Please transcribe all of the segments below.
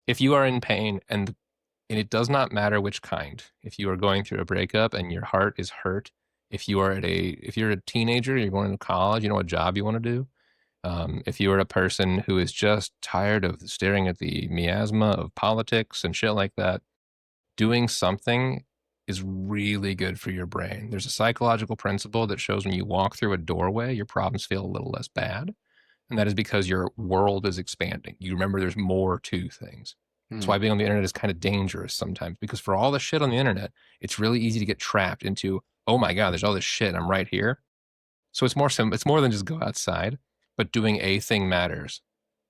If you are in pain, and it does not matter which kind, if you are going through a breakup and your heart is hurt, if you're a teenager, you're going to college, you know what job you want to do. If you are a person who is just tired of staring at the miasma of politics and shit like that, doing something is really good for your brain. There's a psychological principle that shows when you walk through a doorway, your problems feel a little less bad. And that is because your world is expanding. You remember there's more to things. That's Hmm. why being on the internet is kind of dangerous sometimes, because for all the shit on the internet, it's really easy to get trapped into, oh my God, there's all this shit. I'm right here. So it's more than just go outside, but doing a thing matters.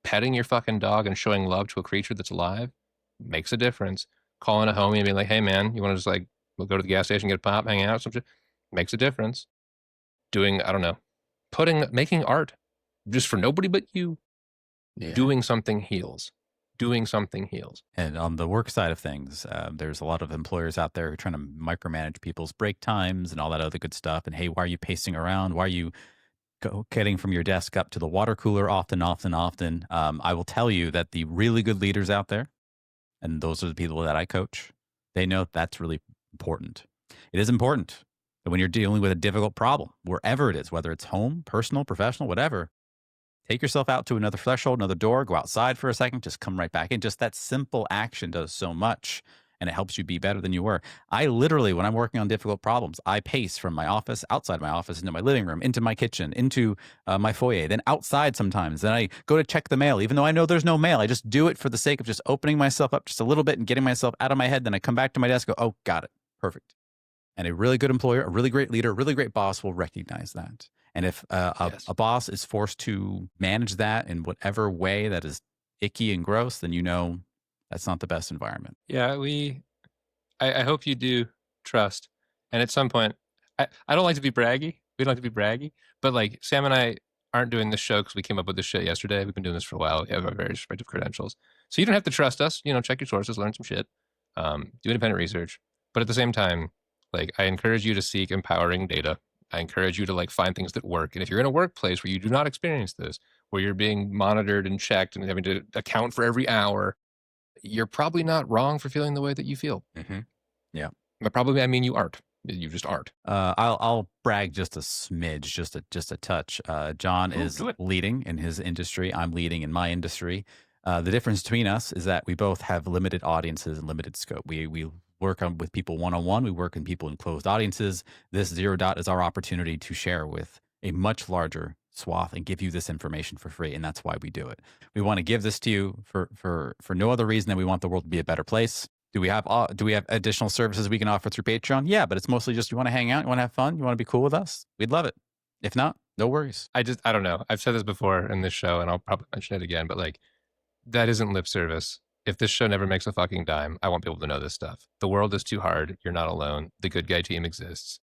Petting your fucking dog and showing love to a creature that's alive makes a difference. Calling a homie and being like, hey man, you want to just like, we'll go to the gas station, get a pop, hang out, some shit, makes a difference. Doing, I don't know, making art just for nobody but you. Yeah. Doing something heals. Doing something heals. And on the work side of things, there's a lot of employers out there who are trying to micromanage people's break times and all that other good stuff. And hey, why are you pacing around? Why are you getting from your desk up to the water cooler often, often, often? I will tell you that the really good leaders out there, and those are the people that I coach, they know that's really important. It is important that when you're dealing with a difficult problem, wherever it is, whether it's home, personal, professional, whatever, take yourself out to another threshold, another door, go outside for a second, just come right back in. Just that simple action does so much, and it helps you be better than you were. I literally, when I'm working on difficult problems, I pace from my office, outside my office, into my living room, into my kitchen, into my foyer, then outside sometimes. Then I go to check the mail, even though I know there's no mail. I just do it for the sake of just opening myself up just a little bit and getting myself out of my head. Then I come back to my desk, go, oh, got it. Perfect. And a really good employer, a really great leader, a really great boss will recognize that. And if Yes. a boss is forced to manage that in whatever way that is icky and gross, then you know that's not the best environment. Yeah, I hope you do trust. And at some point, I don't like to be braggy. We don't like to be braggy, but like Sam and I aren't doing this show because we came up with this shit yesterday. We've been doing this for a while. We have our very respective credentials. So you don't have to trust us. You know, check your sources, learn some shit, do independent research. But at the same time, like I encourage you to seek empowering data. I encourage you to like find things that work. And if you're in a workplace where you do not experience this, where you're being monitored and checked and having to account for every hour, you're probably not wrong for feeling the way that you feel. Mm-hmm. Yeah. But probably, I mean, you aren't. You just aren't. I'll brag just a smidge, just a touch. John is do it. leading in his industry. I'm leading in my industry. The difference between us is that we both have limited audiences and limited scope. We work with people one-on-one. We work with people in closed audiences. This Zero Dot is our opportunity to share with a much larger swath and give you this information for free. And that's why we do it. We want to give this to you for no other reason than we want the world to be a better place. Do we have additional services we can offer through Patreon? Yeah, but it's mostly just you want to hang out, you want to have fun, you want to be cool with us. We'd love it. If not, no worries. I don't know. I've said this before in this show, and I'll probably mention it again, but like, that isn't lip service. If this show never makes a fucking dime, I want people to know this stuff. The world is too hard. You're not alone. The Good Guy team exists.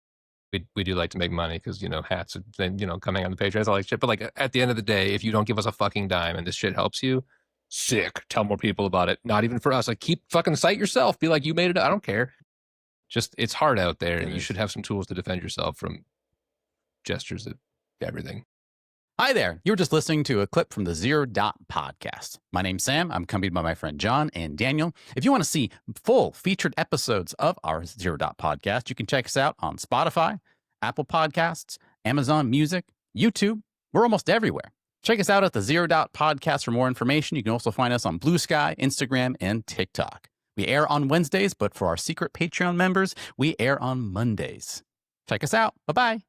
We do like to make money because, you know, hats and, you know, coming on the Patreon, all that shit. But like, at the end of the day, if you don't give us a fucking dime and this shit helps you, sick. Tell more people about it. Not even for us. Like, keep fucking cite yourself. Be like, you made it. I don't care. Just, it's hard out there, and you should have some tools to defend yourself from gestures of everything. Hi there. You were just listening to a clip from the Zero Dot podcast. My name's Sam. I'm accompanied by my friend John and Daniel. If you want to see full featured episodes of our Zero Dot podcast, you can check us out on Spotify, Apple Podcasts, Amazon Music, YouTube. We're almost everywhere. Check us out at the Zero Dot podcast for more information. You can also find us on Blue Sky, Instagram, and TikTok. We air on Wednesdays, but for our secret Patreon members, we air on Mondays. Check us out. Bye-bye.